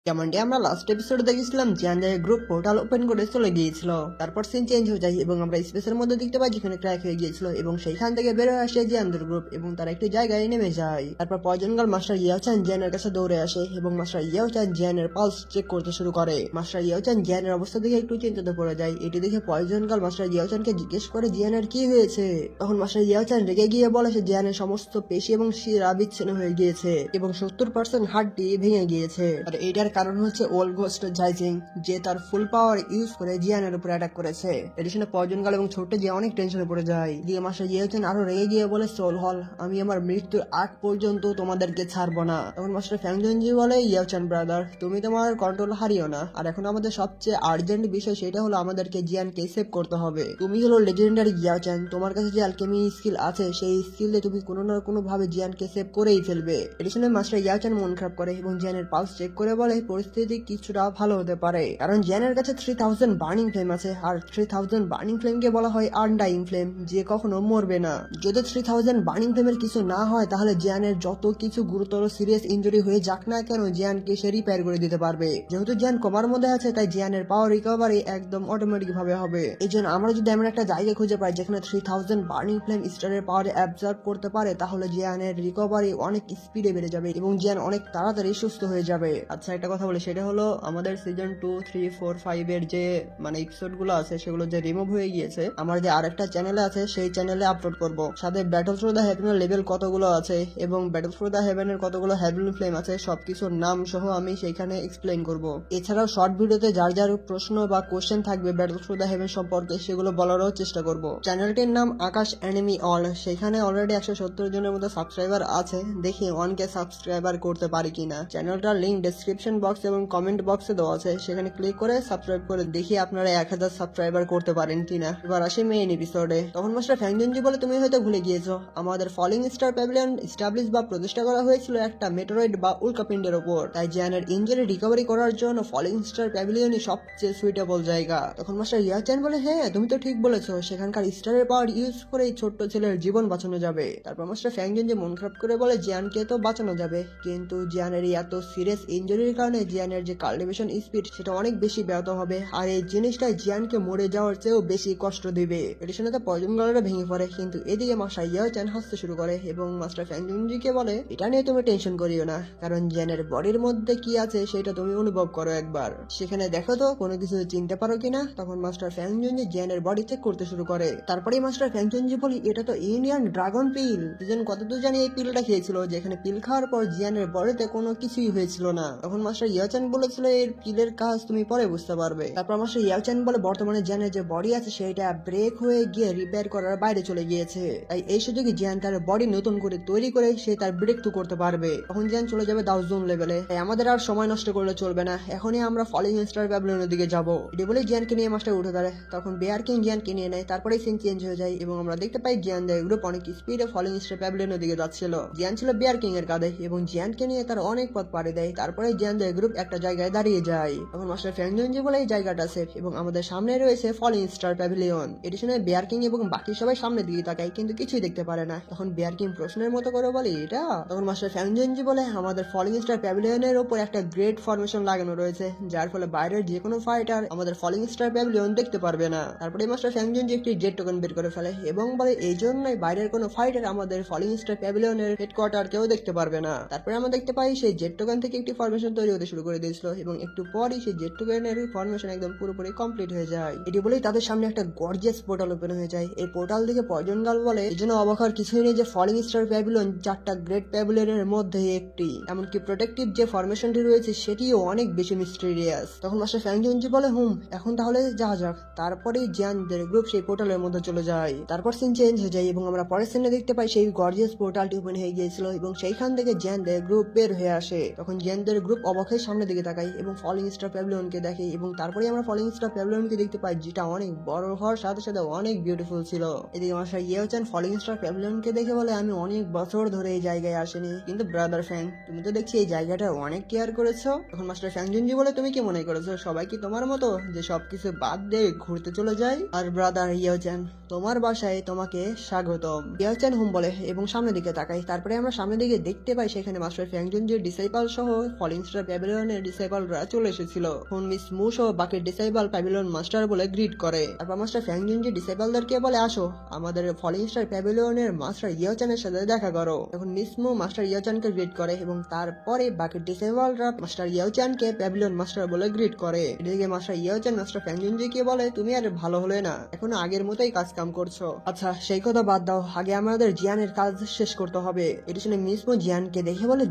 যেমনটি আমরা লাস্ট এপিসোডে দেখেছিলাম জিয়ানের গ্রুপ পোর্টাল ওপেন করে চলে গিয়েছিল। তারপর সিন চেঞ্জ হয়ে যায় এবং আমরা স্পেসের মধ্যে দেখতে পাই যেখানে ক্র্যাক হয়ে গিয়েছিল এবং সেইখান থেকে বের হয়ে আসে জিয়ানদের গ্রুপ এবং তারা একটি জায়গায় নেমে যায়। তারপর পয়জন গার্ল মাস্টার ইয়াওচান জিয়ানের কাছে দৌড়ে আসে এবং মাস্টার ইয়াওচান জিয়ানের পালস চেক করতে শুরু করে। মাস্টার ইয়াওচান জিয়ানের অবস্থা দেখে একটু চিন্তিত পড়ে যায়। এটি দেখে পয়জন গার্ল মাস্টার ইয়াওচানকে জিজ্ঞেস করে জিয়ানের কি হয়েছে। তখন মাস্টার ইয়াওচান রেগে গিয়ে বলে সে জিয়ানের সমস্ত পেশি এবং শিরা বিচ্ছিন্ন হয়ে গিয়েছে এবং 70% হাড়টি ভেঙে গিয়েছে। আর এটার কারণ হচ্ছে ওল্ড ঘোস্ট জাইজিং, যে তার ফুল পাওয়ার ইউজ করে জিয়ানের উপর অ্যাটাক করেছে। এটি শুনে পয়জন গার্ল এবং ছোট্ট জিয়া অনেক টেনশনে পড়ে যায়। দিয়ে মাস্টার ইয়াওচান আরো রেগে গিয়ে বলে সোল হল, আমি আমার মৃত্যুর আগ পর্যন্ত তোমাদেরকে ছাড়বো না। তখন মাস্টার ফ্যাংজনজি বলে ইয়াওচান ব্রাদার, তুমি তোমার কন্ট্রোল হারিও না, আর এখন আমাদের সবচেয়ে আর্জেন্ট বিষয় সেটা হলো আমাদেরকে জিয়ানকে সেভ করতে হবে। তুমি হলো লেজেন্ডারি ইয়াওচান, তোমার কাছে যে অ্যালকেমি স্কিল আছে সেই স্কিল দিয়ে তুমি কোনো না কোনো ভাবে জিয়ানকে সেভ করেই ফেলবে। এটি শুনে মাস্টার ইয়াওচান মন খারাপ করে এবং জিয়ানের পালস চেক করে বলে পরিস্থিতি কিছুটা ভালো হতে পারে, কারণ জিয়ানের কাছে 3000 বার্নিং ফ্লেম আছে, আর 3000 বার্নিং ফ্লেম কে বলা হয় আনডাইং ফ্লেম, যে কখনো মরবে না। যদি 3000 বার্নিং ফ্লেমের কিছু না হয় তাহলে জিয়ানের যত কিছু গুরুতর সিরিয়াস ইনজুরি হয়ে যাক না কেন জিয়ানকে সে রিপেয়ার করে দিতে পারবে। যেহেতু জিয়ান কোমার মধ্যে আছে তাই জিয়ানের পাওয়ার রিকভারি একদম অটোমেটিক ভাবে হবে। এই জন্য আমরা যদি এমন একটা জায়গা খুঁজে পাই যেখানে 3000 বার্নিং ফ্লেম স্টারের পাওয়ার অ্যাবজর্ব করতে পারে তাহলে জিয়ানের রিকভারি অনেক স্পিডে বেড়ে যাবে এবং জিয়ান অনেক তাড়াতাড়ি সুস্থ হয়ে যাবে। আচ্ছা একটা কথা বলি, সেটা হলো আমাদের সিজন 2, 3, 4, 5 এর যে এপিসোড গুলো আছে সেগুলো যে রিমুভ হয়ে গিয়েছে আমার যে আরেকটা চ্যানেলে আছে সেই চ্যানেলে আপলোড করব। সাথে ব্যাটল থ্রু দ্য হেভেনের লেভেল কতগুলো আছে এবং ব্যাটল থ্রু দ্য হেভেনের কতগুলো হেভেন ফ্লেম আছে সবকিছুর নাম সহ আমি সেইখানে এক্সপ্লেইন করব। এছাড়াও শর্ট ভিডিওতে যার যার প্রশ্ন বা কোশ্চেন থাকবে ব্যাটল থ্রু দ্য হেভেন সম্পর্কে সেগুলো বলারও চেষ্টা করব। চ্যানেলটির নাম আকাশ অ্যানিমি অল, সেখানে অলরেডি 170 জনের মতো সাবস্ক্রাইবার আছে, দেখি 1K সাবস্ক্রাইবার করতে পারি কিনা। চ্যানেলটার লিংক ডেসক্রিপশন বক্স এবং কমেন্ট বক্সে দেওয়া আছে, সেখানে ক্লিক করে সাবস্ক্রাইব করে দেখি আপনারা 1000 সাবস্ক্রাইবার করতে পারেন কিনা। এবার আসি মেইন এপিসোডে। তখন মাস্টার ফ্যাংজনজি বলে তুমি হয়তো ভুলে গিয়েছো আমাদের ফলিং স্টার প্যাভিলিয়ন এস্টাবলিশ বা প্রতিষ্ঠা করা হয়েছিল একটা মেটেরয়েড বা উল্কাপিন্ডের উপর, তাই জিয়ানের ইনজুরি রিকভারি করার জন্য ফলিং স্টার প্যাভিলিয়নই সবচেয়ে সুইটেবল জায়গা। তখন মাস্টার ইয়াওচান বলে হ্যাঁ তুমি তো ঠিক বলেছো, সেখানকার স্টারের পাওয়ার ইউজ করে এই ছোট্ট ছেলের জীবন বাঁচানো যাবে। তারপর মাস্টার ফ্যাংজনজি মন খারাপ করে বলে জিয়ানকে তো বাঁচানো যাবে, কিন্তু জিয়ানের এত সিরিয়াস ইনজুরির কারণে জিয়ানের যে কাল্টিভেশন স্পিড সেটা অনেক বেশি ব্যাহত হবে, আর এই জিনিসটা জিয়ানকে মরে যাওয়ার চেয়েও বেশি কষ্ট দিবে। এটি শুনে তো পয়জন গার্লরা ভেঙে পড়ে, কিন্তু এদিকে মাস্টার ইয়াওচান হাসতে শুরু করে এবং মাস্টার ফ্যাংজনজিকে বলে এটা নিয়ে তুমি টেনশন করিও না, কারণ জিয়ানের বডির মধ্যে কি আছে সেটা তুমি অনুভব করো একবার, সেখানে দেখো তো কোনো কিছু চিনতে পারো কিনা। তখন মাস্টার ফ্যাংজনজি জিয়ানের বডি চেক করতে শুরু করে। তারপরে মাস্টার ফ্যাংজনজি বলি এটা তো ইন্ডিয়ান ড্রাগন পিল, দুজন কতদূর জানি এই পিলটা খেয়েছিল, যেখানে পিল খাওয়ার পর জিয়ানের বডিতে কোনো কিছুই হয়েছিল না। তখন মাস্টার ইয়াওচান বলেছিল এর পিলের কাজ তুমি পরে বুঝতে পারবে। তারপর মাস্টার ইয়াওচান বলে বর্তমানে জিয়ানের যে বডি আছে সেটা ব্রেক হয়ে গিয়ে রিপেয়ার করার বাইরে চলে গিয়েছে, তাই এই সুযোগে জিয়ান তার বডি নতুন করে তৈরি করে সে তার ব্রেক থ্রু করতে পারবে। তখন জিয়ান চলে যাবে দাও জোন লেভেলে, তাই আমাদের আর সময় নষ্ট করলে চলবে না, এখনই আমরা ফলিং স্টার প্যাভিলিয়নের দিকে যাবো। এটি বলে জিয়ানকে নিয়ে মাস্টার উঠে দাঁড়ায়। তখন বেয়ার কিং জিয়ানকে নিয়ে নেয়, তারপরে সিন চেঞ্জ হয়ে যায় এবং আমরা দেখতে পাই জিয়ানদের গ্রুপ অনেক স্পিডে ফলিং স্টার প্যাভিলিয়নের দিকে যাচ্ছিল। জিয়ান ছিল বেয়ার কিং এর কাঁধে এবং জিয়ানকে নিয়ে তার অনেক পথ পাড়ি দেয়। তারপরে জিয়ানদের গ্রুপ একটা জায়গায় দাঁড়িয়ে যায়। তখন মাস্টার ফ্যাংজনজি বলে এই জায়গাটা সেফ এবং আমাদের সামনে রয়েছে ফলিং স্টার প্যাভিলিয়ন। এটি শুনে বেয়ার কিং এবং বাকি সবাই সামনের দিকে তাকায় কিন্তু কিছুই দেখতে পারে না। তখন বেয়ার কিং প্রশ্নের মতো করে বলে এটা। তখন মাস্টার ফ্যাংজনজি বলে আমাদের ফলিং স্টার প্যাভিলিয়নের উপর একটা গ্রেট ফরমেশন লাগানো রয়েছে, যার ফলে বাইরের যে কোনো ফাইটার আমাদের ফলিং স্টার প্যাভিলিয়ন দেখতে পারবে না। তারপরে মাস্টার ফ্যাংজনজি একটি জেট টোকেন বের করে ফেলে এবং বলে এই জন্যই বাইরের কোনো ফাইটার আমাদের ফলিং স্টার প্যাভিলিয়নের হেডকোয়ার্টার কেউ দেখতে পারবে না। তারপরে আমরা দেখতে পাই সেই জেট টোকেন থেকে একটি ফরমেশন তৈরি হতে শুরু করে দিয়েছিল এবং একটু পরই সেই জেট টোকেনের ফরমেশন একদম পুরোপুরি কমপ্লিট হয়ে যায়। এটি বলেই তাদের সামনে একটা গর্জিয়াস পোর্টাল ওপেন হয়ে যায়। এই পোর্টাল দেখে পয়জন গার্ল বলে এই জন্য অবাক হওয়ার কিছুই নেই যে ফলিং স্টার প্যাভিলিয়ন 4টা গ্রেট প্যাভিলিয়নের মধ্যে একটি, এমনকি প্রোটেক্টিভ যে ফরমেশনটি রয়েছে সেটিও অনেক বেশি মিস্টেরিয়াস। তখন মাস্টার ফ্যাংজনজি বলে এখন তাহলে যাওয়া যাক। তারপরেই জিয়ানদের গ্রুপ সেই পোর্টালের মধ্যে চলে যায়। তারপর সিন চেঞ্জ হয়ে যায় এবং আমরা পরের সিনে দেখতে পাই সেই গর্জিয়াস পোর্টালটি ওপেন হয়ে গিয়েছিল এবং সেইখান থেকে জিয়ানদের গ্রুপ বের হয়ে আসে। তখন জিয়ানদের গ্রুপ অবাক হয়ে সামনের দিকে তাকায় এবং ফলিং স্টার প্যাভিলিয়নকে দেখে এবং তারপরে আমরা ফলিং স্টার প্যাভিলিয়নকে দেখতে পাই যেটা অনেক বড় হওয়ার সাথে সাথে অনেক বিউটিফুল ছিল। এদিকে মাস্টার ইয়াওচান ফলিং স্টার প্যাভিলিয়নকে দেখে বলে আমি অনেক বছর ধরে এই জায়গায় আসিনি, কিন্তু ব্রাদার ফ্যাং তুমি তো দেখছি এই জায়গাটা অনেক কেয়ার করেছো। তখন মাস্টার ফ্যাংজনজি বলে তুমি কি মনে করেছো সবাই কি তোমার মতো যে সবকিছু বাদ দিয়ে ঘুরতে চলে যায়? আর ব্রাদার ইয়াওচান তোমার বাসায় তোমাকে স্বাগতম। ইয়াওচান হুম বলে এবং সামনের দিকে তাকাই। তারপরে আমরা সামনের দিকে দেখতে পাই সেখানে মাস্টার ফ্যাংজনজির ডিসাইপল সহ ফলিং স্টার প্যাভিলিয়নের ডিসেবলরা চলে এসেছিল। তখন মিস মু সহ বাকি ডিসেবল প্যাভিলিয়ন মাস্টার বলে গ্রিট করে। তারপর মাস্টার ফ্যাংজুনজি ডিসেবলদেরকে বলে, আসো আমাদের ফলিং স্টার প্যাভিলিয়নের মাস্টার ইয়াওচানের সাথে দেখা করো। তখন মিস মু মাস্টার ইয়াওচানকে গ্রিট করে এবং তারপরে বাকি ডিসেবলরা মাস্টার ইয়াওচানকে প্যাভিলিয়ন মাস্টার বলে গ্রিট করে। এদিকে মাস্টার ইয়াওচান মাস্টার ফ্যাংজুনজিকে বলে, তুমি আর ভালো হলে না, এখনো আগের মতোই কাজ কাম করছো। আচ্ছা সেই কথা বাদ দাও, আগে আমাদের জিয়ানের কাজ শেষ করতে হবে। এটি শুনে মিস মু জিয়ানকে দেখে বলে,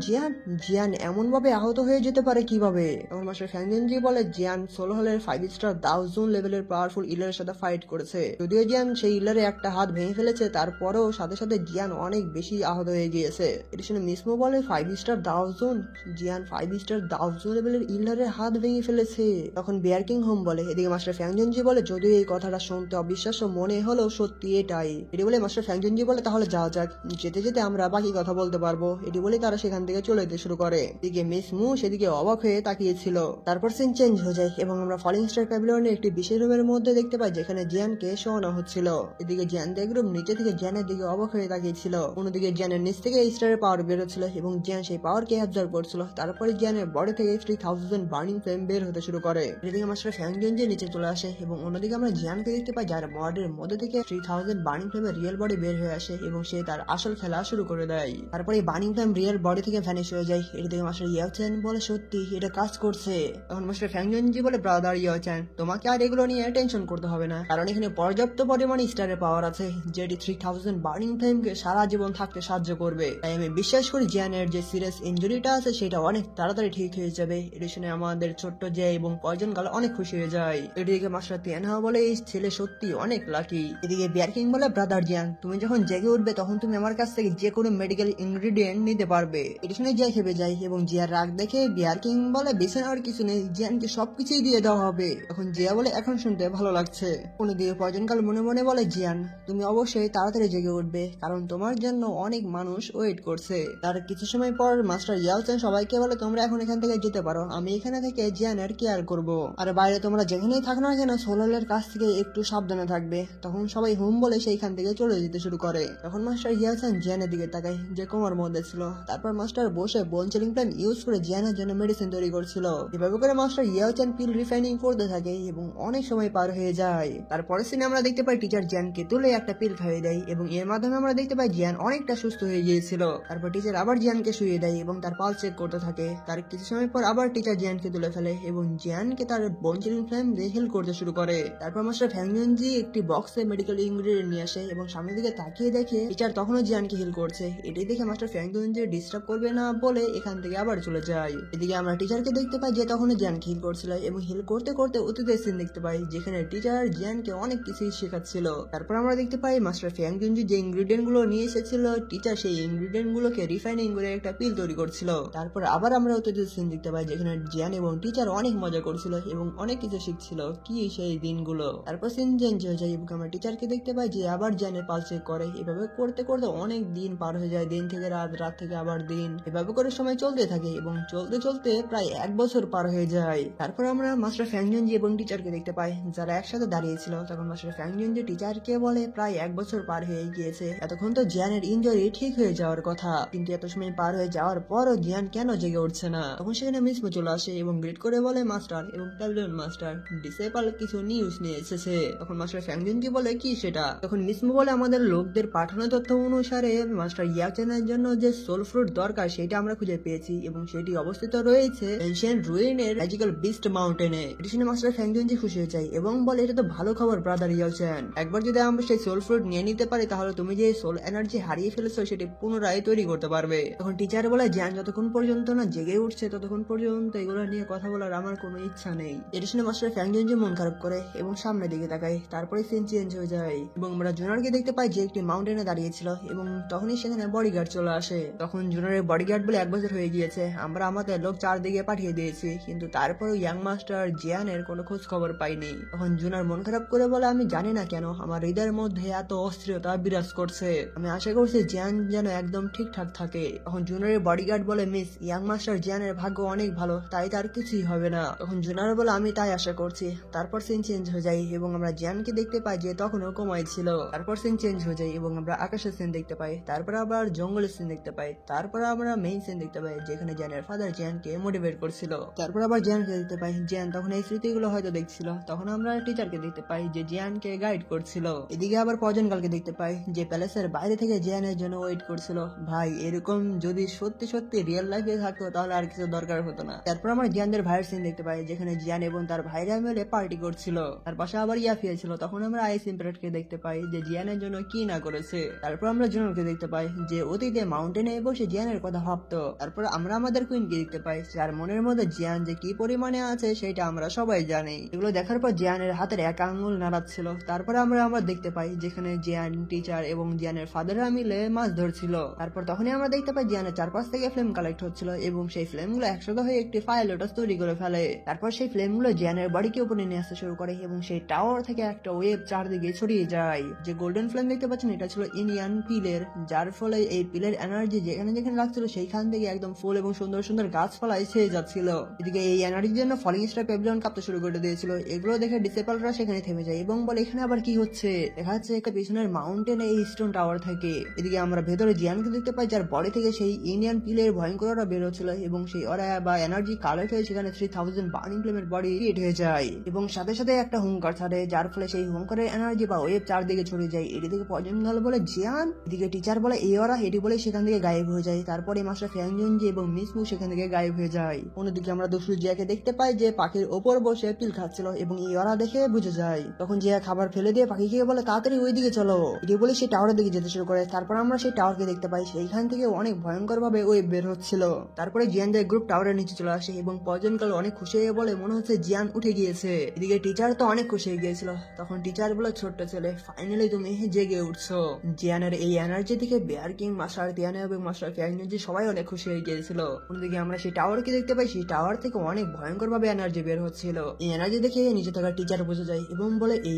জিয়ান এমন ভাবে আহত হয়ে যেতে পারে কিভাবে? তখন মাস্টার ফ্যাংজুনজি বলে, জিয়ান সোলো হলের 5 স্টার দাউজুন লেভেলের পাওয়ারফুল ইলারের সাথে ফাইট করেছে। যদিও জিয়ান সেই ইলারে একটা হাত ভেঙে ফেলেছে, তারপরেও সাথে সাথে জিয়ান অনেক বেশি আহত হয়ে গিয়েছে। এটি শুনে মিস মু বলে, 5 স্টার দাউজুন? জিয়ান 5 স্টার দাউজুন লেভেলের ইলারের হাত ভেঙে ফেলেছে? তখন বিয়ার কিং হোম বলে। এদিকে মাস্টার ফ্যাংজুনজি বলে, যদিও এই কথাটা শুনতে অবিশ্বাস্য মনে হলেও সত্যি এটাই। এটি বলে মাস্টার ফ্যাংজুনজি বলে, তাহলে যাওয়া যাক, যেতে যেতে আমরা বাকি কথা বলতে পারবো। এটি বলে তারা সেখান থেকে চলে যেতে শুরু করে। এদিকে মিস মু সেদিকে অবাক হয়ে তাকিয়েছিল। তারপর সিন চেঞ্জ হয়ে যায় এবং আমরা ফলিং স্টার প্যাভিলিয়নের একটি বিশেষ রুমের মধ্যে দেখতে পাই যেখানে জিয়ানকে শোয়ানো হচ্ছিল। এদিকে জিয়ান দেখরুম নিচে থেকে জিয়ানের দিকে অবাক হয়ে তাকিয়েছিল। অন্যদিকে জিয়ানের নিচ থেকে স্টারের পাওয়ার বেরোচ্ছিল এবং জিয়ান সেই পাওয়ারকে অ্যাবজর্ব করছিল। তারপরে জিয়ানের বডি থেকে 3000 বার্নিং ফ্লেম বের হতে শুরু করে। এদিকে মাস্টার ফ্যাংজুনজি নিচে চলে আসে এবং অন্যদিকে আমরা জিয়ানকে দেখতে পাই যার বডির মধ্যে থেকে 3000 বার্নিং ফ্লেমের রিয়েল বডি বের হয়ে আসে এবং সে তার আসল খেলা শুরু করে দেয়। তারপরে বার্নিং ফ্লেম রিয়েল বডি থেকে ভ্যানিশ হয়ে যায়। এটি থেকে মাস্টার ইয়াওচান বলে, সত্যি এটা কাজ করছে। তখন মাস্টার ফ্যাংজুনজি বলে, ব্রাদার ইয়াওচান, তোমাকে আর এগুলো নিয়ে টেনশন করতে হবে না, কারণ এখানে পর্যাপ্ত পরিমাণে স্টারের পাওয়ার আছে যেটি 3000 বার্নিং ফ্লেমকে সারা জীবন থাকতে সাহায্য করবে। তাই আমি বিশ্বাস করি জিয়ানের যে সিরিয়াস ইনজুরিটা আছে সেটা অনেক তাড়াতাড়ি ঠিক হয়ে যাবে। এটি শুনে আমাদের ছোট্ট জে এবং পয়জন গাল অনেক খুশি হয়ে যায়। এদিকে মাস্টার তিয়ানহা বলে, এই ছেলে সত্যি অনেক লাকি। এদিকে বিয়ার কিং বলে, ব্রাদার জিয়ান, তুমি যখন জেগে উঠবে তখন তুমি আমার কাছ থেকে যে কোনো মেডিকেল ইনগ্রিডিয়েন্ট নিতে পারবে। এটি শুনে জিয়া খেপে যায় এবং জিয়ার রাগ দেখে বিয়ার কিং বলে, বেছে নেওয়ার কিছু নেই, জিয়ানকে সবকিছুই দিয়ে দেওয়া হবে। তখন জিয়া বলে, এখন শুনতে ভালো লাগছে। অন্যদিকে পয়জনকাল মনে মনে বলে, জিয়ান তুমি অবশ্যই তাড়াতাড়ি জেগে উঠবে, কারণ তোমার জন্য অনেক মানুষ ওয়েট করছে। তার কিছু সময় পর মাস্টার ইয়াওচান সবাইকে বলে, তোমরা এখন এখান থেকে যেতে পারো, আমি এখানে থেকে জিয়ানের কেয়ার করব। আর বাইরে তোমরা যেখানেই থাকো না কেন সোলালের কাছ থেকে একটু সাবধানে থাকবে। তখন সবাই হুম বলে সেইখান থেকে চলে যেতে শুরু করে। তখন মাস্টার ইয়াওচান জিয়ানের দিকে তাকায় যে কোমার মধ্যে ছিল। তারপর মাস্টার বসে বোন চিলিং প্ল্যান ইউজ করে জিয়ানের জন্য মেডিসিন তৈরি করছিল। এভাবে করে মাস্টার ইয়াওচান পিল রিফাইনিং করতে থাকে এবং অনেক সময় পার হয়ে যায়। তারপরে সিনে আমরা দেখতে পাই টিচার জিয়ানকে তুলে একটা পিল খাইয়ে দেয় এবং এর মাধ্যমে আমরা দেখতে পাই জিয়ান অনেকটা সুস্থ হয়ে গিয়েছিল। তারপর টিচার আবার জিয়ানকে শুয়ে দেয় এবং তার পালস চেক করতে থাকে। তার কিছু সময় পর আবার টিচার জিয়ানকে তুলে ফেলে এবং জিয়ানকে তার বোন চিলিং প্ল্যান দিয়ে হিল করতে শুরু করে। তারপর মাস্টার ফ্যাংজুনজি একটি বক্সে মেডিকেল ইনগ্রিডিয়েন্ট নিয়ে আসে এবং সামনের দিকে তাকিয়ে দেখে টিচার তখনও জিয়ানকে হিল করছে। এটি দেখে মাস্টার ফ্যাংজুনজি ডিস্টার্ব করবে না বলে এখান থেকে আবার চলে যায়। এদিকে আমরা টিচারকে দেখতে পাই যে তখনও জিয়ানকে হিল করছিল এবং হিল করতে করতে অতীতের সিন দেখতে পাই যেখানে টিচার জিয়ানকে অনেক কিছুই শেখাচ্ছিল। তারপর আমরা দেখতে পাই মাস্টার ফ্যাংজুনজি যে ইনগ্রিডিয়েন্ট গুলো নিয়ে এসেছিল টিচার সেই ইনগ্রিডিয়েন্ট গুলোকে রিফাইনিং করে একটা পিল তৈরি করছিল। তারপর আবার আমরা অতীতের সিন দেখতে পাই যেখানে জিয়ান এবং টিচার অনেক মজা করছিল এবং অনেক কিছু শিখছিল। কি সেই দিনগুলো। তারপর সিন চেঞ্জ হয়ে যায় এবং আমরা টিচারকে দেখতে পাই যে আবার জিয়ানের পালস চেক করে। এভাবে করতে করতে অনেক দিন পার হয়ে যায়, দিন থেকে রাত, রাত থেকে আবার দিন, এভাবে করে সময় চলতে থাকে এবং চলতে চলতে প্রায় 1 বছর পার হয়ে যায়। তারপর আমরা মাস্টার ফ্যাংজুনজি এবং টিচারকে দেখতে পাই যারা একসাথে দাঁড়িয়েছিল। তখন মাস্টার ফ্যাংজুনজি টিচারকে বলে, প্রায় 1 বছর পার হয়ে গিয়েছে, এতক্ষণ তো জিয়ানের ইনজুরি ঠিক হয়ে যাওয়ার কথা, কিন্তু এত সময় পার হয়ে যাওয়ার পরও জিয়ান কেন জেগে উঠছে না? তখন সেখানে মিস মু চলে আসে এবং গ্রিট করে বলে, মাস্টার এবং প্যাভিলিয়ন মাস্টার, ডিসেবল কিছু নিউজ নিয়ে এসেছে। তখন মাস্টার ফ্যাংজুনজি বলে, কি সেটা? তখন মিস মু বলে, আমাদের লোকদের পাঠানো তথ্য অনুসারে মাস্টার ইয়াওচানের জন্য যে সোল ফ্রুট দরকার সেটা আমরা খুঁজে পেয়েছি এবং সেটি অবস্থিত রয়েছে এনশিয়েন্ট রুইনের ম্যাজিক্যাল বিস্ট মাউন্টেনে। এটি শুনে মাস্টার ফ্যাংজুনজি খুশি হয়ে যায় এবং বলে, এটা তো ভালো খবর ব্রাদার ইয়াওচান, একবার যদি আমরা সেই সোল ফ্রুট নিয়ে নিতে পারি তাহলে তুমি যে সোল এনার্জি হারিয়ে ফেলেছো সেটি পুনরায় তৈরি করতে পারবে। তখন টিচার বলে, জিয়ান যতক্ষণ পর্যন্ত না জেগে উঠছে ততক্ষণ পর্যন্ত এগুলো নিয়ে কথা বলার আমার কোনো ইচ্ছা নেই। এটি শুনে মাস্টার ফ্যাংজুনজি মন খারাপ করে এবং সামনের দিকে তাকায়। তারপরে সিন চেঞ্জ হয়ে যায় এবং আমরা জুনারকে দেখতে পাই যে একটি মাউন্টেনে দাঁড়িয়েছিল এবং তখনই সেখানে বডিগার্ড চলে আসে। তখন জুনারের বডিগার্ড বলে 1 বছর হয়ে গিয়েছে, আমরা আমাদের লোক চারদিকে পাঠিয়ে দিয়েছি, কিন্তু তারপরেও ইয়াং মাস্টার জিয়ানের কোনো খোঁজ খবর পাইনি। তখন জুনার মন খারাপ করে বলে, আমি জানি না কেন আমার হৃদয়ের মধ্যে এত অস্থিরতা বিরাজ করছে, আমি আশা করছি জিয়ান যেন একদম ঠিকঠাক থাকে। তখন জুনারের বডিগার্ড বলে, মিস, ইয়াং মাস্টার জিয়ানের ভাগ্য অনেক ভালো, তাই তার কিছুই হবে না। তখন জুনার বলে, আমি তাই আশা করছি। তারপর সিন চেঞ্জ হয়ে যায় এবং আমরা জিয়ানকে দেখতে পাই যে তখনও কোমায় ছিল। তারপর সিন চেঞ্জ হয়ে যায় এবং আমরা আকাশের সিন দেখতে পাই। তারপর আবার জঙ্গলের সিন দেখতে পাই। তারপর আমরা মেইন সিন দেখতে পাই যেখানে জিয়ানের ফাদার জিয়ান জিয়ানকে মোটিভেট করছিল। তারপর আবার জিয়ানকে দেখতে পাই, জিয়ান তখন এই স্মৃতিগুলো হয়তো দেখছিল। তখন আমরা টিচারকে দেখতে পাই যে জিয়ানকে গাইড করছিল। এদিকে আবার পজনকালকে দেখতে পাই যে প্যালেসের বাইরে থেকে জিয়ানের জন্য ওয়েট করছিল। ভাই এরকম যদি সত্যি সত্যি রিয়েল লাইফে থাকতো তাহলে আর কিছু দরকার হতো না। তারপর আমরা জিয়ানদের ভাইয়ের সিন দেখতে পাই যেখানে জিয়ান এবং তার ভাইরা মিলে পার্টি করছিল। তার পাশে আবার ইয়াফিয়া ছিল। তখন আমরা আইস ইম্পারেটকে দেখতে পাই যে জিয়ানের জন্য কি না করেছে। তারপর আমরা জুনকে দেখতে পাই যে অতীতে মাউন্টেনে বসে জিয়ানের কথা ভাবতো। তারপর আমরা আমাদের কুইনকে দেখতে পাই যার মনের মধ্যে জিয়ান যে কি পরিমাণে আছে সেটা আমরা সবাই জানি। এগুলো দেখার পর জিয়ানের হাতের এক আঙ্গুল নাড়াচ্ছিল। তারপর আমরা দেখতে পাই যেখানে জিয়ান, টিচার এবং জিয়ানের ফাদাররা মিলে মাছ ধরছিল। তারপর তখনই আমরা দেখতে পাই জিয়ানের চারপাশ থেকে ফ্লেম কালেক্ট হচ্ছিল এবং সেই ফ্লেম গুলো একসাথে হয়ে একটি ফায়ার লোটাস তৈরি করে ফেলে। তারপর সেই ফ্লেম গুলো জিয়ানের বাড়িকে উপরে নিয়ে আসতে শুরু করে এবং সেই টাওয়ার থেকে একটা ওয়েব চারদিকে ছড়িয়ে যায়। যে গোল্ডেন ফ্লেম দেখতে পাচ্ছেন এটা ছিল ইনিয়ান পিলের, যার ফলে এই পিলের এনার্জি যেখানে যেখানে লাগছিল সেইখান থেকে একদম ফুল এবং সুন্দর সুন্দর গাছপালা ছেয়ে যাচ্ছিল। এদিকে এই এনার্জির জন্য ফলিং স্টার প্যাভিলিয়ন কাঁপতে শুরু করে দিয়েছিল। এগুলো দেখে ডিসেবলরা সেখানে থেমে যায় এবং বলে এখানে আবার কি হচ্ছে। দেখা যাচ্ছে একটা পিছনের মাউন্টেন এই স্টোন টাওয়ার থেকে। এদিকে আমরা ভেতরে জিয়ানকে দেখতে পাই যার বডি থেকে সেই ইন্ডিয়ান পিলের ভয়ঙ্কর ওরা বের হচ্ছিল এবং সেই ওরা বা এনার্জি কালেক্ট হয়ে সেখানে 3000 বার্নিং ফ্লেমের বডি ক্রিয়েট হয়ে যায় এবং সাথে সাথে একটা হুঙ্কার ছাড়ে, যার ফলে সেই হুঙ্কারের এনার্জি বা ওয়েব চারদিকে ছড়িয়ে যায়। এদিকে পজনগাল বলে জিয়ান, এদিকে টিচার বলে এই ওরা, এটি বলে সেখান থেকে গায়েব হয়ে যায়। তারপরে মাস্টার ফ্যাংজুনজি এবং মিসমু সেখান থেকে গায়েব হয়ে যায়। অন্যদিকে আমরা দুষ্টু জিয়াকে দেখতে পাই যে পাখির ওপর বসে পিল খাচ্ছিল এবং এই ওরা দেখে বুঝে যায়। তখন জিয়া খাবার ফেলে দিয়ে পাখিকে বলে তাড়াতাড়ি ওই দিকে চলো, এটি বলে সেই টাওয়ারের দিকে যেতে শুরু করে। তারপর আমরা সেই টাওয়ারকে দেখতে পাই সেইখান থেকে অনেক ভয়ঙ্কর ভাবে ওয়েব বের হচ্ছিল। তারপরে জিয়ানদের গ্রুপ টাওয়ারের নিচে চলে আসে এবং পজনকাল অনেক খুশি হয়ে বলে মনে হচ্ছে জিয়ান উঠে গিয়েছে। এদিকে টিচার তো অনেক খুশি হয়ে গিয়েছিল। তখন টিচার বলে ছোট্ট ছেলে ফাইনালি তুমি জেগে উঠছো। জিয়ানের এই এনার্জি থেকে বেয়ার কিং, মাস্টার তিয়ানা এবং মাস্টার ফ্যাংজুনজি সবাই অনেক খুশি হয়ে গিয়েছিল। অন্যদিকে আমরা সেই টাওয়ারকে দেখতে পাই, সেই টাওয়ার থেকে অনেক ভয়ঙ্কর ভাবে এনার্জি বের হচ্ছিল। এই এনার্জি দেখে নিচে থাকা টিচার বুঝে যায় এবং বলে এই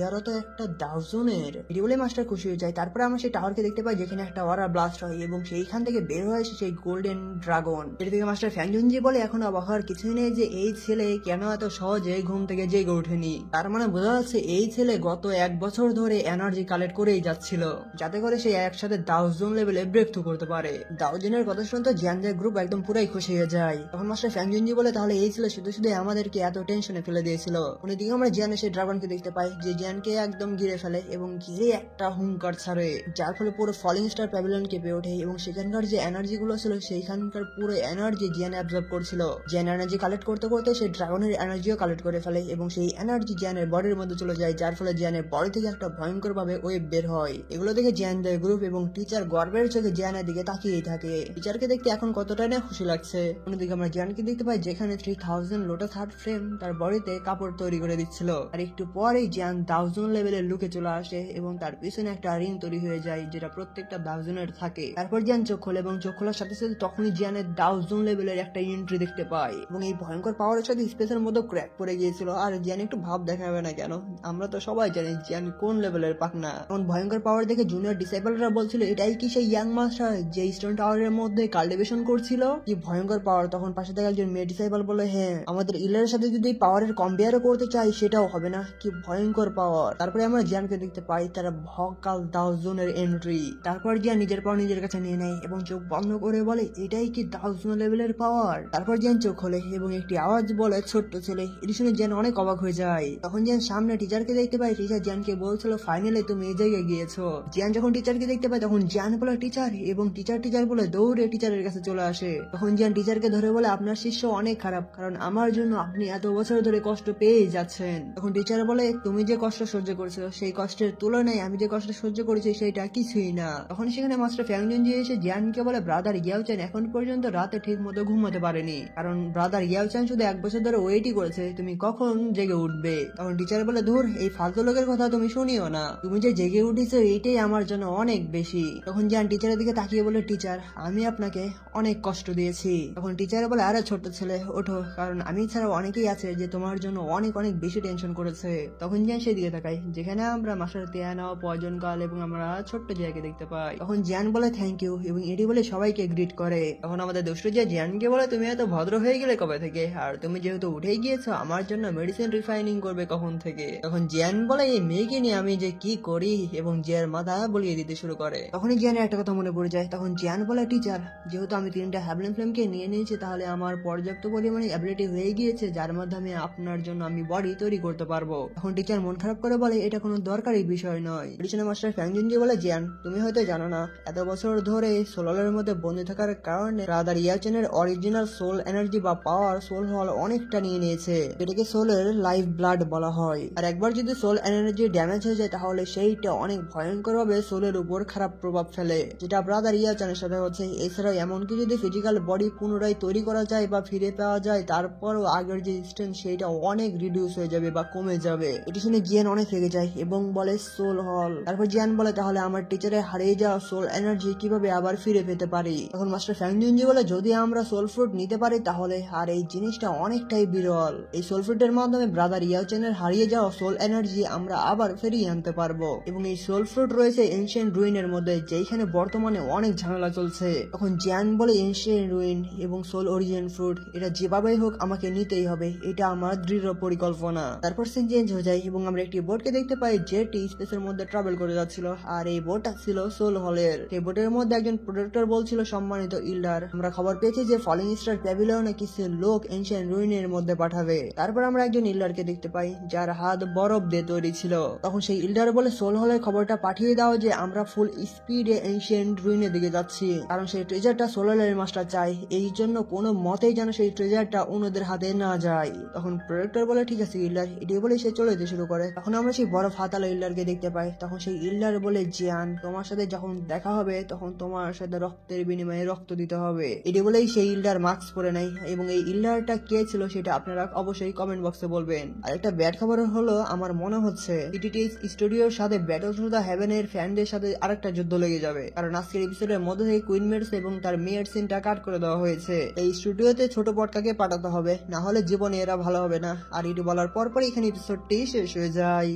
ওরা তো একটা দাউজনের, এটি বলে মাস্টার খুশি হয়ে যায়। তারপরে আমরা সেই টাওয়ারকে দেখতে পাই যেখানে একটা ওরা ব্লাস্ট হয় এবং সেইখান থেকে বের হয়ে আসে সেই গোল্ডেন ড্রাগন। এর থেকে মাস্টার ফ্যাংজুনজি বলে এখন অবাক হওয়ার কিছুই নেই যে এই ছেলে কেন এত সহজে ঘুম থেকে জেগে ওঠেনি। তার মানে বোঝা যাচ্ছে এই ছেলে গত 1 বছর ধরে এনার্জি কালেক্ট করেই যাচ্ছিল যাতে করে সে একসাথে দাউজন লেভেলে ব্রেক থ্রু করতে পারে। দাউজনের কথা শুনতে জিয়ানদের গ্রুপ একদম পুরাই খুশি হয়ে যায়। তখন মাস্টার ফ্যাংজুনজি বলে তাহলে এই ছেলে শুধু শুধু আমাদেরকে এত টেনশনে ফেলে দিয়েছিল। অন্যদিকে আমরা জিয়ানের সেই ড্রাগনকে দেখতে পাই যে জিয়ানকে একদম ঘিরে ফেলে এবং ঘিরে একটা হুঙ্কার ছাড়ে, যার ফলে পুরো ফলিং স্টার প্যাভিলিয়ন কেঁপে ওঠে এবং সেখানকার যে এনার্জি গুলো ছিল সেইখানকার পুরো এনার্জি জিয়ান অ্যাবজর্ব করছিল। জিয়ান এনার্জি কালেক্ট করতে করতে সেই ড্রাগনের এনার্জিও কালেক্ট করে ফেলে এবং সেই এনার্জি জিয়ানের বডির মধ্যে চলে যায়, যার ফলে জিয়ানের বডি থেকে একটা ভয়ঙ্কর ভাবে ওয়েব বের হয়। এগুলো দেখে জিয়ানদের গ্রুপ এবং টিচার গর্বের চোখে জিয়ানের দিকে তাকিয়েই থাকে। টিচারকে দেখতে এখন কতটা না খুশি লাগছে। অন্যদিকে আমরা জিয়ানকে দেখতে পাই যেখানে 3000 লোটাস হার্ট ফ্রেম তার বডিতে কাপড় তৈরি করে দিচ্ছিল। আর একটু পরেই জিয়ান 1000 লেভেলের লুকে চলে আসে এবং তার পিছনে একটা রিং তৈরি হয়ে যায় যেটা প্রত্যেকটা 1000-এর থাকে। তারপর জিয়ান চোখ খোলে এবং চোখ খোলার সাথে সাথে তখনই জিয়ানের 1000 লেভেলের একটা এন্ট্রি দেখতে পায় এবং এই ভয়ঙ্কর পাওয়ারের সাথে স্পেসের মধ্যে ক্র্যাক পড়ে গিয়েছিল। আর জিয়ান একটু ভাব দেখাবে না কেন? আমরা তো সবাই জানি জিয়ান কোন লেভেলের পাকনা। এমন ভয়ঙ্কর পাওয়ার দেখে জুনিয়র ডিসেবলরা বলছিল এটাই কি সেই ইয়াং মাস্টার যে স্টোন টাওয়ারের মধ্যে কাল্টিভেশন করছিল? কি ভয়ঙ্কর পাওয়ার। তখন পাশে থেকে একজন মেয়ে ডিসেবল বলে হ্যাঁ, আমাদের ইলের সাথে যদি পাওয়ারের কম্পেয়ারও করতে চাই সেটাও হবে না, কি ভয়ঙ্কর পাওয়ার। তারপরে আমরা জিয়ানকে দেখতে পাই তারা ভকাল 1000-এর এন্ট্রি। তারপর জিয়ান নিজের পাওয়ার নিজের কাছে নিয়ে নেয় এবং চোখ বন্ধ করে বলে এটাই কি 1000 লেভেলের পাওয়ার। তারপর জিয়ান চোখ খোলে এবং একটি আওয়াজ বলে ছোট্ট ছেলে। এটি শুনে জিয়ান অনেক অবাক হয়ে যায়। তখন জিয়ান সামনে টিচারকে দেখতে পায়। টিচার জিয়ানকে বলছিল ফাইনালি তুমি এই জায়গায় গিয়েছো। জিয়ান যখন টিচারকে দেখতে পায় তখন জিয়ান বলে টিচার এবং টিচার বলে দৌড়ে টিচারের কাছে চলে আসে। তখন জিয়ান টিচারকে ধরে বলে আপনার শিষ্য অনেক খারাপ, কারণ আমার জন্য আপনি এত বছর ধরে কষ্ট পেয়ে যাচ্ছেন। তখন টিচার বলে তুমি যে কষ্ট সহ্য করছো সেই কষ্টের তুলনায় আমি যে কষ্ট সহ্য করেছি সেটা কিছুই না। তখন সেখানে মাস্টার ফ্যাংজুনজি এসে জিয়ানকে বলে ব্রাদার ইয়াওচান এখন পর্যন্ত রাতে ঠিক মতো ঘুমাতে পারেনি, কারণ ব্রাদার ইয়াওচান শুধু 1 বছর ধরে ওয়েটই করেছে তুমি কখন জেগে উঠবে। তখন টিচার বলে ধুর এই ফালতু লোকের কথা তুমি শুনিও না, তুমি যে জেগে উঠেছো এইটাই আমার জন্য অনেক বেশি। তখন জিয়ান টিচারের দিকে তাকিয়ে বলে টিচার আমি আপনাকে অনেক কষ্ট দিয়েছি। তখন টিচার বলে আরে ছোট্ট ছেলে ওঠো, কারণ আমি ছাড়া অনেকেই আছে যে তোমার জন্য অনেক অনেক বেশি টেনশন করেছে। তখন জিয়ান সেই দিকে তাকাই যেখানে আমরা মাস্টার তিয়ানা, পয়জনকাল এবং আমরা ছোট্ট জিয়াকে দেখতে পাই। তখন জিয়ান বলে থ্যাংক ইউ এবং এটি বলে সবাইকে গ্রিট করে। তখন আমাদের দুষ্টু জিয়া জিয়ানকে বলে তুমি এত ভদ্র হয়ে গেলে কবে থেকে, আর তুমি যেহেতু উঠে গিয়েছো আমার জন্য মেডিসিন রিফাইনিং করবে কখন থেকে। তখন জিয়ান বলে এই মেয়েকে নিয়ে আমি যে কি করি এবং জিয়ার মাথা বলিয়ে দিতে শুরু করে। তখনই জিয়ানের একটা কথা মনে পড়ে যায়। তখন জিয়ান বলে টিচার যেহেতু আমি 3টা হ্যাভলিন ফ্লেমকে নিয়ে নিয়েছি তাহলে আমার পর্যাপ্ত পরিমাণে অ্যাবিলিটি হয়ে গিয়েছে, যার মাধ্যমে আপনার জন্য আমি বডি তৈরি করতে পারবো। এখন টিচার মন খারাপ করে বলে এটা কোনো দরকারি বিষয় নয়। এডিশনে মাস্টার ফ্যাং জুনজি বলে, জিয়ান তুমি হয়তো জানো না, এত বছর ধরে সোলারের মধ্যে বন্দী থাকার কারণে ব্রাদার ইয়াচেনের অরিজিনাল সোল এনার্জি বা পাওয়ার সোল হল অনেকটা নিয়ে নিয়েছে, এটাকে সোলের লাইফ ব্লাড বলা হয়। আর একবার যদি সোল এনার্জি ড্যামেজ হয়ে যায় তাহলে সেইটা অনেক ভয়ঙ্কর ভাবে সোলের উপর খারাপ প্রভাব ফেলে, যেটা ব্রাদার ইয়াচেনের সাথে হচ্ছে। এছাড়াও এমনকি যদি ফিজিক্যাল বডি পুনরায় তৈরি করা যায় বা ফিরে পাওয়া যায়, তারপরও আগের যে স্ট্রেংথ সেইটা অনেক রিডিউস হয়ে যাবে বা কমে যাবে। এটি শুনে জিয়ান অনেক রেগে যায় এবং বলে সোল হল। তারপর জিয়ান বলে তাহলে আমার টিচারের হারিয়ে যাওয়া সোল এনার্জি কিভাবে আবার ফিরে পেতে পারি। তখন মাস্টার ফ্যাং জুনজি বলে যদি আমরা সোল ফ্রুট নিতে পারি তাহলে, আর এই জিনিসটা অনেকটাই বিরল। এই সোল ফ্রুটের মাধ্যমে ব্রাদার ইয়াচেনের হারিয়ে যাওয়া সোল এনার্জি আমরা আবার ফিরিয়ে আনতে পারবো। এবং এই সোল ফ্রুট রয়েছে এনশিয়েন্ট রুইনের মধ্যে, যেখানে বর্তমানে অনেক ঝামেলা চলছে। তখন জিয়ান বলে এনশিয়েন্ট রুইন এবং সোল অরিজিন ফ্রুট এটা যেভাবেই হোক আমাকে নিতেই হবে, এটা আমার দৃঢ় পরিকল্পনা। তারপর সিন চেঞ্জ হয়ে যায় এবং আমরা একটি বোটকে দেখতে পাই যেটি স্পেসের মধ্যে ট্রাভেল করে যাচ্ছিল, আর এই বোটটা ছিল সোল হলের। এই বোটের মধ্যে একজন প্রোটেক্টর বলছিল, সম্মানিত ইল্ডার, আমরা খবর পেয়েছি যে ফলিং স্টার প্যাভিলিয়নে কিছু লোক এনশিয়েন্ট রুইনের মধ্যে পাঠাবে। তারপর আমরা একজন ইল্ডারকে দেখতে পাই যার হাত বরফ দিয়ে তৈরি ছিল। তখন সেই ইল্ডার বলে সোল হলের খবরটা পাঠিয়ে দাও যে আমরা ফুল স্পিডে এনশিয়েন্ট রুইনের দিকে যাচ্ছি, কারণ সেই ট্রেজারটা সোল হলের মাস্টার চাই, এই জন্য কোনো মতেই যেন সেই ট্রেজারটা অন্যদের হাতে না যায়। তখন প্রোটেক্টর বলে ঠিক আছে ইল্ডার, এটি বলে সে চলে যেতে শুরু করে। তখন আমরা সেই বরফ হাতালো ইল্ডারকে দেখতে পাই। তখন সেই ইল্ডার বলে, জিয়ান তোমার সাথে যখন দেখা হবে তখন তোমার সাথে রক্তের বিনিময়ে রক্ত দিতে হবে। এটি বলেই সেই ইল্ডার মাস্ক পরে নেয় এবং এই ইল্ডারটা কে ছিল সেটা আপনারা অবশ্যই কমেন্ট বক্সে বলবেন। আর একটা ব্যাড খবর হলো, আমার মনে হচ্ছে টিটিটিএস স্টুডিওর সাথে ব্যাটল থ্রু দ্য হেভেনের ফ্যানদের সাথে আরেকটা যুদ্ধ লেগে যাবে, কারণ আজকের এপিসোডের মধ্যে থেকে কুইন মেটস এবং তার মেয়ের সিনটা কাট করে দেওয়া হয়েছে। এই স্টুডিওতে ছোট পটকাকে পাঠাতে হবে, না হলে জীবনে এরা ভালো হবে না। আর এটি বলার পরপরই এখানে এপিসোডটি শেষ হয়ে যায়।